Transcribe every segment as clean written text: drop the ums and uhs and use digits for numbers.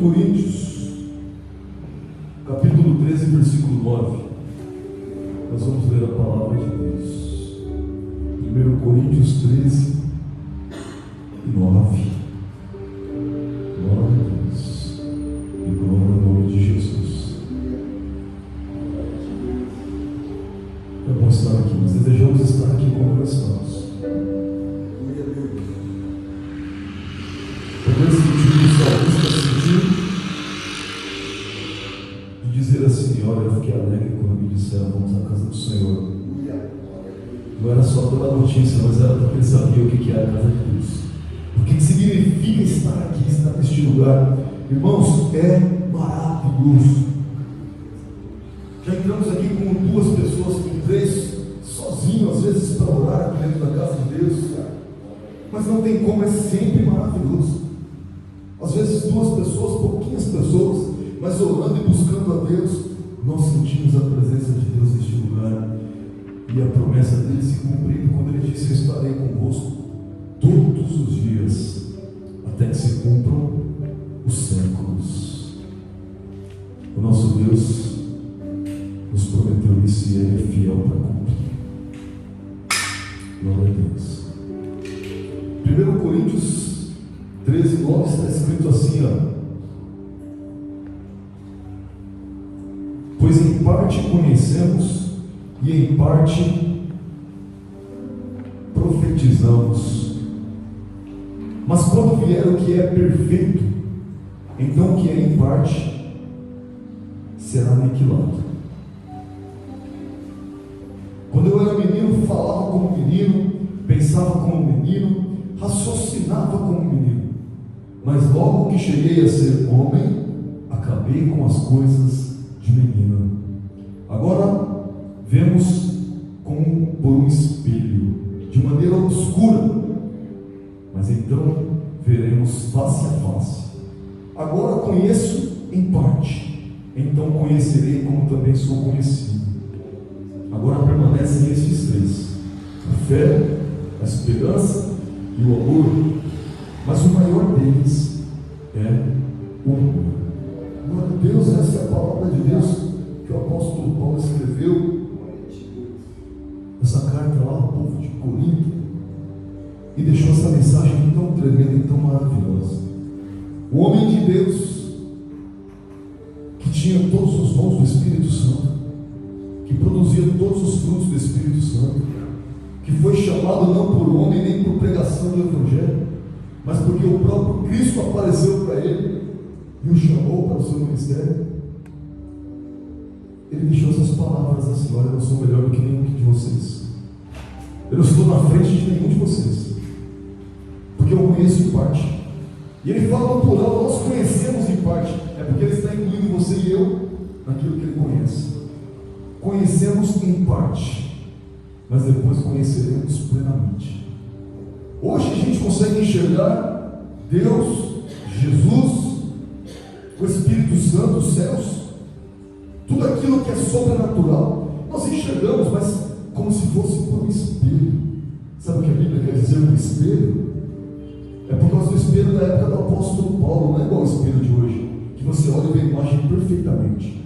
Coríntios, capítulo 13, versículo 9. Nós vamos ler a palavra de Deus. 1 Coríntios 13 e 9. Glória a Deus e glória ao nome de Jesus. É bom estar aqui, nós desejamos estar aqui como nós estamos. Talvez sentir o salmista sentir de dizer assim: olha, eu fiquei alegre quando me disseram vamos à casa do Senhor. Não era só pela notícia, mas era porque ele sabia o que é a casa de Deus. O que significa estar aqui, estar neste lugar. Irmãos, é maravilhoso. Já entramos aqui com 2 pessoas, com 3, sozinho, às vezes para orar aqui dentro da casa de Deus. Mas não tem como, é sempre maravilhoso. Às vezes 2 pessoas, pouquinhas pessoas, mas orando e buscando a Deus, nós sentimos a presença de Deus neste lugar. E a promessa dele se cumprindo quando ele disse: eu estarei convosco todos os dias, até que se cumpram os séculos. O nosso Deus nos prometeu isso e ele é fiel para cumprir. Glória a Deus. 1 Coríntios 13, 9 está escrito assim, ó: pois em parte conhecemos e em parte profetizamos, mas quando vier o que é perfeito, então o que é em parte será aniquilado. Quando eu era menino, falava como menino, pensava como menino, raciocinava como menino, mas logo que cheguei a ser homem, acabei com as coisas de menino. Agora vemos como por um espelho, de maneira obscura, mas então veremos face a face. Agora conheço em parte, então conhecerei como também sou conhecido. Agora permanecem estes 3: a fé, a esperança e o amor, mas o maior deles é o amor. Glória a Deus, essa é a palavra de Deus que o apóstolo Paulo escreveu, essa carta lá ao povo de Corinto, e deixou essa mensagem tão tremenda e tão maravilhosa. O homem de Deus, que tinha todos os dons do Espírito Santo, que produzia todos os frutos do Espírito Santo, que foi chamado não por homem nem por pregação do Evangelho, mas porque o próprio Cristo apareceu para ele e o chamou para o seu ministério. Ele deixou essas palavras assim: olha, eu não sou melhor do que nenhum de vocês, eu não estou na frente de nenhum de vocês, porque eu conheço em parte. E ele fala no plural: nós conhecemos em parte, é porque ele está incluindo você e eu naquilo que ele conhece. Conhecemos em parte, mas depois conheceremos plenamente. Hoje a gente consegue enxergar Deus, Jesus, o Espírito Santo, os céus, tudo aquilo que é sobrenatural, nós enxergamos, mas como se fosse por um espelho. Sabe o que a Bíblia quer dizer com espelho? É por causa do espelho da época do apóstolo Paulo, não é igual ao espelho de hoje, que você olha e vê a imagem perfeitamente.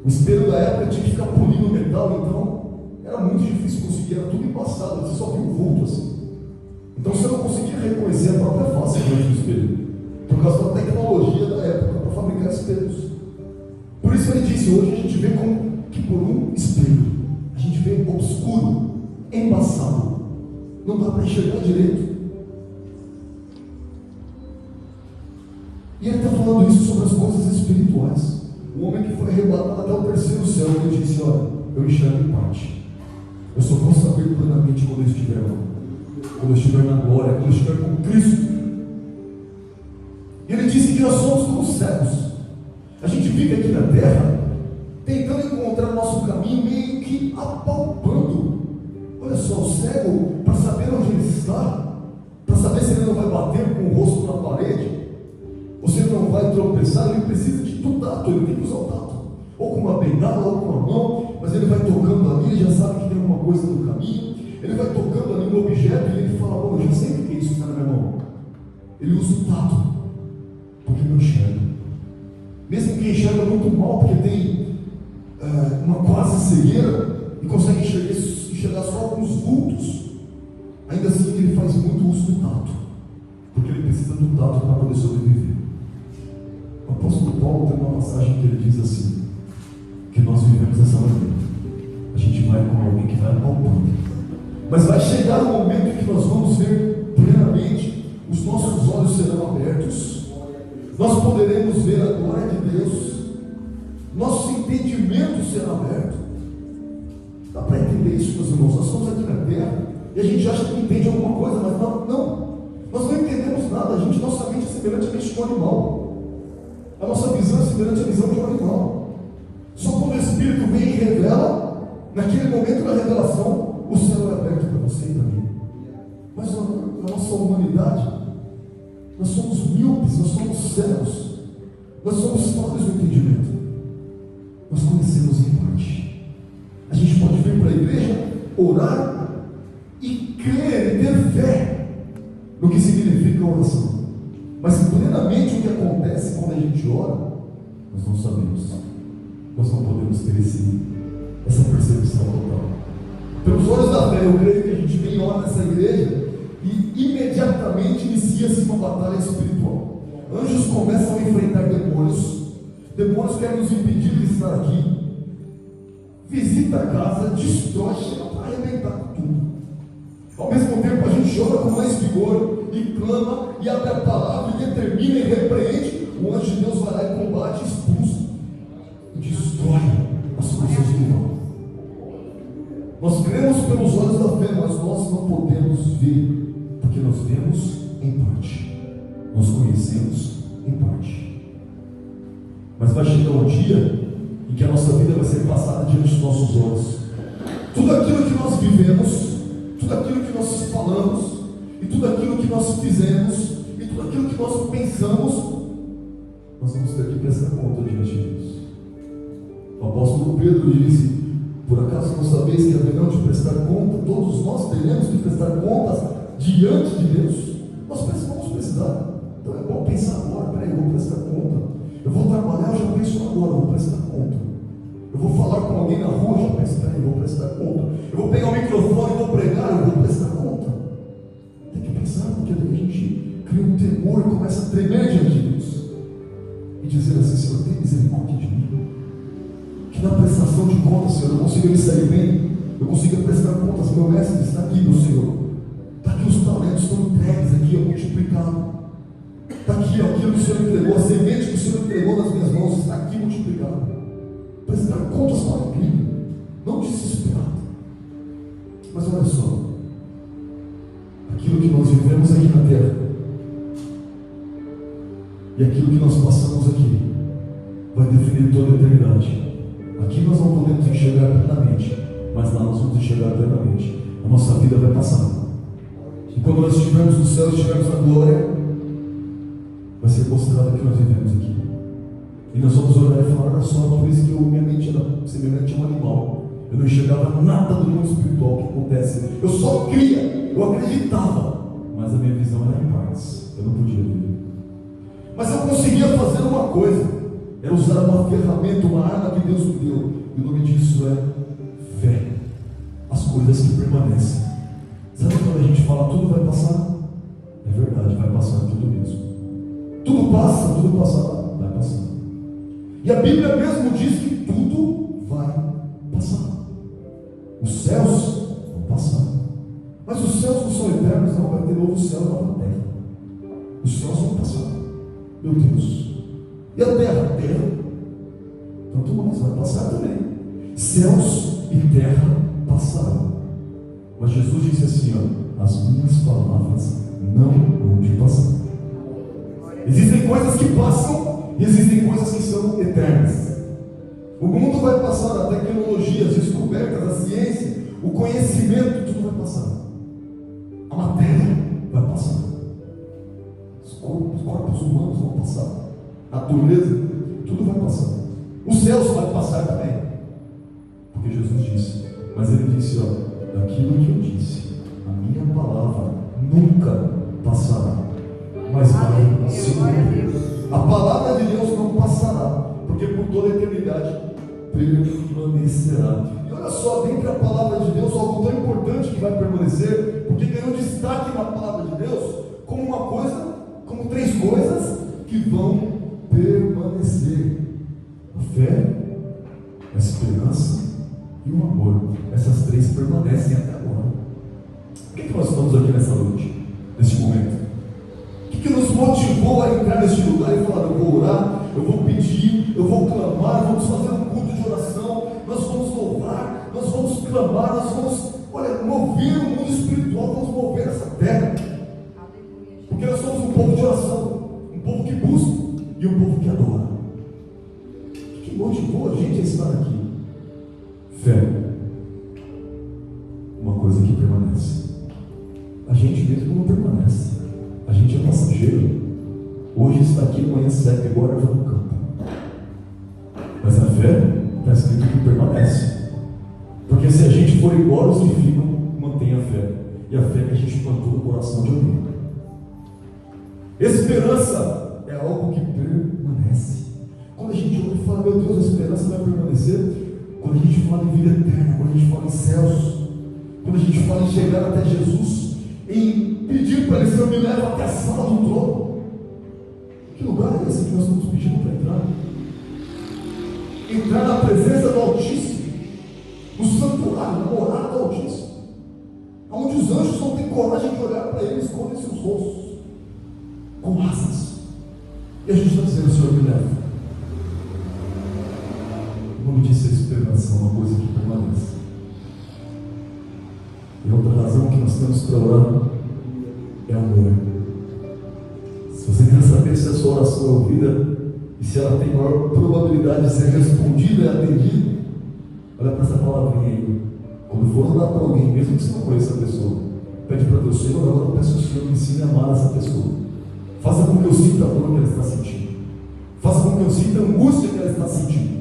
O espelho da época tinha que ficar polindo o metal, então era muito difícil conseguir, era tudo embaçado, você só via um vulto assim. Então você não conseguia reconhecer a própria face diante do espelho, por causa da tecnologia da época para fabricar espelhos. Por isso ele disse: hoje a gente vê como que por um espelho, a gente vê obscuro, embaçado, não dá para enxergar direito. E ele está falando isso sobre as coisas espirituais. O homem que foi arrebatado até o 3º céu, ele disse: olha, eu enxergo em parte, eu só vou saber plenamente quando eu estiver lá, quando eu estiver na glória, quando eu estiver com Cristo. E ele disse que nós somos como cegos. A gente vive aqui na terra tentando encontrar o nosso caminho, meio que apalpando. Olha só, o cego, para saber onde ele está, para saber se ele não vai bater com o rosto na parede, ou se ele não vai tropeçar, ele precisa de tato, ele tem que usar o tato, ou com uma bengala ou com uma mão, mas ele vai tocando ali, ele já sabe que tem alguma coisa no caminho, ele vai tocando ali um objeto e ele fala: bom, eu já sei o que é isso que está na minha mão. Ele usa o tato, porque não enxerga. mesmo que enxerga muito mal, porque tem uma quase cegueira e consegue enxergar só alguns vultos, ainda assim ele faz muito uso do tato, porque ele precisa do tato para poder sobreviver. O apóstolo Paulo tem uma passagem que ele diz assim, que nós vivemos dessa maneira. A gente vai com alguém que vai palpando, mas vai chegar um momento em que nós vamos ver plenamente, os nossos olhos serão abertos, nós poderemos ver a glória de Deus, nosso entendimento será aberto. Dá para entender isso, meus irmãos? Nós estamos aqui na terra e a gente acha que entende alguma coisa, mas não, nós não entendemos nada. Nossa mente é semelhante à mente de um animal, a nossa visão é semelhante à visão de um animal. Só quando o Espírito vem e revela, naquele momento da revelação, o céu é aberto para você e para mim. Mas a nossa humanidade, nós somos míopes, nós somos cegos, nós somos falhos no entendimento. Nós conhecemos em parte. A gente pode vir para a igreja, orar e crer e ter fé no que significa a oração, mas plenamente o que acontece quando a gente ora, nós não sabemos. Nós não podemos ter essa percepção total. Pelos olhos da fé, eu creio que a gente vem e ora nessa igreja e imediatamente inicia-se uma batalha espiritual. Anjos começam a enfrentar demônios querem nos impedir de estar aqui, visita a casa, destrói, chega para arrebentar com tudo. Ao mesmo tempo a gente ora com mais vigor e clama e abre a palavra e determina e repreende. O anjo de Deus vai lá e combate, expulsa e destrói as forças do mal. Nós cremos pelos olhos da fé, mas nós não podemos ver, porque nós vemos em parte, nós conhecemos em parte. Mas vai chegar um dia em que a nossa vida vai ser passada diante dos nossos olhos. Tudo aquilo que nós vivemos, tudo aquilo que nós falamos, e tudo aquilo que nós fizemos, e tudo aquilo que nós pensamos, nós vamos ter que prestar conta diante de Deus. O apóstolo Pedro disse: por acaso não sabeis que haverão de prestar conta? Todos nós teremos que prestar contas diante de Deus. Nós vamos precisar. Então é bom pensar agora: peraí, eu vou prestar conta. Eu vou trabalhar, eu já penso agora, eu vou prestar conta. Eu vou falar com alguém na rua, já penso, peraí, eu vou prestar conta. Eu vou pegar o microfone e vou pregar, eu vou prestar conta. Tem que pensar, porque daí a gente cria um temor e começa a tremer diante de Deus e dizer assim: Senhor, tem misericórdia de mim, que na prestação de contas, Senhor, eu consiga me sair bem, eu consiga prestar contas. Meu mestre está aqui, meu Senhor, está aqui os talentos, estão entregues aqui, eu multiplicado. Está aqui, ó, aquilo que o Senhor entregou, a semente que o Senhor entregou nas minhas mãos, está aqui multiplicado. Prestar contas para o crime, não desesperado. Mas olha só, aquilo que nós vivemos aqui na terra e aquilo que nós passamos aqui vai definir toda a eternidade. Aqui nós não podemos enxergar plenamente, mas lá nós vamos enxergar plenamente. A nossa vida vai passar, e quando nós estivermos no céu, estivermos na glória, vai ser mostrado o que nós vivemos aqui. E nós vamos olhar e falar: olha só, por isso que minha mente era semelhante a um animal. Eu não enxergava nada do mundo espiritual que acontece. Eu só cria, eu acreditava, mas a minha visão era em partes. Eu não podia ver. Mas eu conseguia fazer uma coisa: era usar uma ferramenta, uma arma que Deus me deu. E o nome disso é fé. As coisas que permanecem. Sabe quando a gente fala tudo vai passar? É verdade, vai passar tudo mesmo. Tudo passa, tudo passará, vai passar. E a Bíblia mesmo diz que tudo vai passar. Os céus vão passar, mas os céus não são eternos, não. Vai ter novo céu e nova terra. Os céus vão passar, meu Deus. E a terra? A terra, tanto mais, vai passar também. Céus e terra passarão. Mas Jesus disse assim: ó, as minhas palavras não vão te passar. Existem coisas que passam e existem coisas que são eternas. O mundo vai passar, a tecnologia, as descobertas, a ciência, o conhecimento, tudo vai passar. A matéria vai passar. Os corpos humanos vão passar. A natureza, tudo vai passar. Os céus vai passar também. Porque Jesus disse, mas ele disse: ó, daquilo que eu disse, a minha palavra nunca passará, mas vai se cumprir. A palavra de Deus não passará, permanecerá. E olha só, dentre a palavra de Deus, algo tão importante que vai permanecer, porque ganhou destaque na palavra de Deus, como uma coisa, como três coisas que vão permanecer: a fé, a esperança e o amor. Essas três permanecem até agora. Por que nós estamos aqui nessa noite, neste momento? O que nos motivou a entrar neste lugar e falar: eu vou orar, eu vou pedir, eu vou clamar, vamos fazer um culto de oração, nós vamos louvar, nós vamos clamar, nós vamos, mover o mundo espiritual, vamos mover essa terra. Porque nós somos um povo de oração, um povo que busca e um povo que adora. O que motivou a gente a estar aqui? Fé, uma coisa que permanece. A gente mesmo não permanece, a gente é passageiro. Hoje está aqui, amanhã segue, agora vai no campo. Mas a fé está escrito que permanece. Porque se a gente for embora, os que ficam mantêm a fé. E a fé que a gente plantou no coração de alguém. Esperança é algo que permanece. Quando a gente ouve e fala: meu Deus, a esperança vai permanecer. Quando a gente fala em vida eterna, quando a gente fala em céus, quando a gente fala em chegar até Jesus, em pedir para Ele: Senhor, me leva até a sala do trono. Que lugar é esse que nós estamos pedindo para entrar? Entrar na presença do Altíssimo, no santuário, na morada do Altíssimo, onde os anjos não têm coragem de olhar para eles, escondem seus rostos com asas. E a gente está dizendo: Senhor, me leva. O nome disso é esperança, uma coisa que permanece. E outra razão que nós temos para orar é amor. Se você quer saber se a sua oração é ouvida e se ela tem maior probabilidade de ser respondida e atendida, olha para essa palavrinha aí. Quando for orar para alguém, mesmo que você não conheça a pessoa, pede para Deus: Senhor, agora eu peço ao Senhor, me ensine a amar essa pessoa. Faça com que eu sinta a dor que ela está sentindo. Faça com que eu sinta a angústia que ela está sentindo.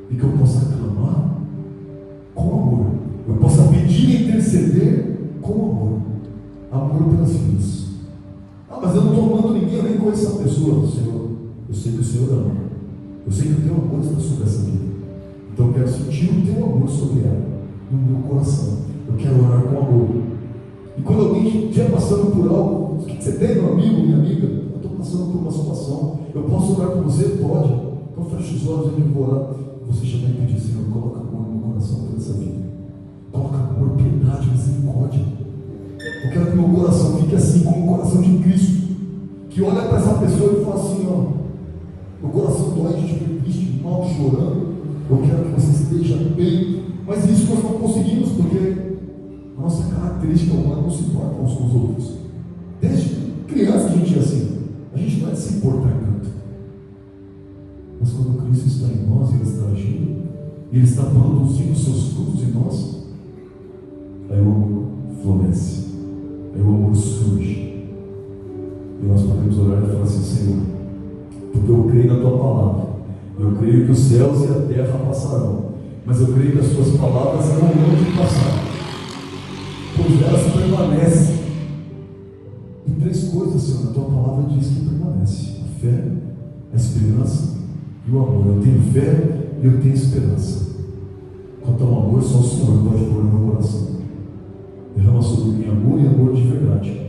E que eu possa clamar com amor. Eu possa pedir e interceder com amor. Amor pelas vidas. Mas eu não estou amando ninguém, eu nem conheço essa pessoa. Senhor, eu sei que o Senhor ama. Eu sei que o teu amor está sobre essa vida. Então eu quero sentir o teu amor sobre ela, no meu coração. Eu quero orar com amor. E quando alguém estiver passando por algo, o que você tem, meu amigo, minha amiga? Eu estou passando por uma situação. Eu posso orar por você? Pode. Então feche os olhos e eu vou orar. Você já vai pedir: Senhor, coloca amor no meu coração por essa vida. Coloca amor, piedade, misericórdia. Eu quero que meu coração fique assim, como o coração de Cristo, que olha para essa pessoa e fala assim: ó, meu coração dói de te ver triste, mal, chorando. Eu quero que você esteja bem. Mas isso nós não conseguimos, porque a nossa característica humana não se importa uns com os outros. Desde criança a gente é assim. A gente não é de se importar tanto. Mas quando Cristo está em nós, Ele está agindo, e Ele está produzindo seus frutos em nós, aí o amor floresce, aí o amor surge. E nós podemos orar e falar assim: Senhor, porque eu creio na Tua palavra, eu creio que os céus e a terra passarão, mas eu creio que as Tuas palavras não hão de passar, pois elas permanecem. E três coisas, Senhor, na Tua palavra diz que permanece: a fé, a esperança e o amor. Eu tenho fé e eu tenho esperança. Quanto ao amor, só o Senhor pode pôr no meu coração. Derrama sobre mim amor e amor de verdade.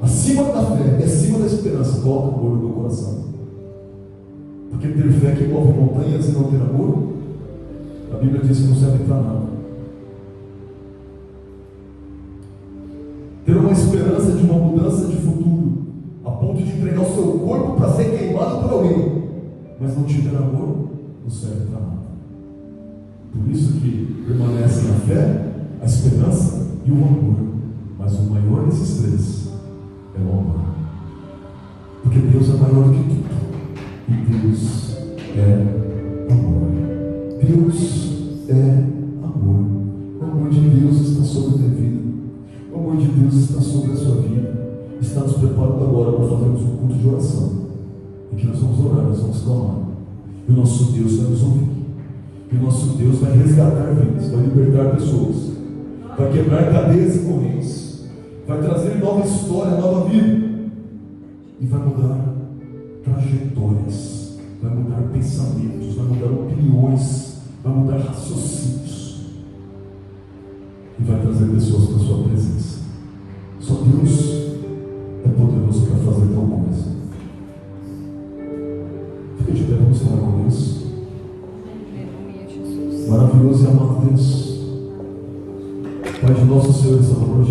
Acima da fé e acima da esperança, coloca amor no meu coração. Porque ter fé que move montanhas e não ter amor, a Bíblia diz que não serve para nada. Ter uma esperança de uma mudança de futuro, a ponto de entregar o seu corpo para ser queimado por alguém, mas não tiver amor, não serve para nada. Por isso que permanecem a fé, a esperança e o amor. Mas o maior desses três é o amor. Porque Deus é maior que tudo. E Deus é amor. Deus é amor. O amor de Deus está sobre a tua vida. O amor de Deus está sobre a sua vida. Está nos preparando agora para fazermos um culto de oração. E que nós vamos orar, nós vamos clamar. E o nosso Deus vai nos ouvir. E o nosso Deus vai resgatar vidas, vai libertar pessoas, vai quebrar cadeias e correntes, vai trazer nova história, nova vida, e vai mudar trajetórias, vai mudar pensamentos, vai mudar opiniões, vai mudar raciocínios e vai trazer pessoas para a sua presença. Só Deus é poderoso para fazer tal coisa. Fica de pé, vamos falar com Deus. Maravilhoso e amado Deus, Pai de nosso Senhor e Salvador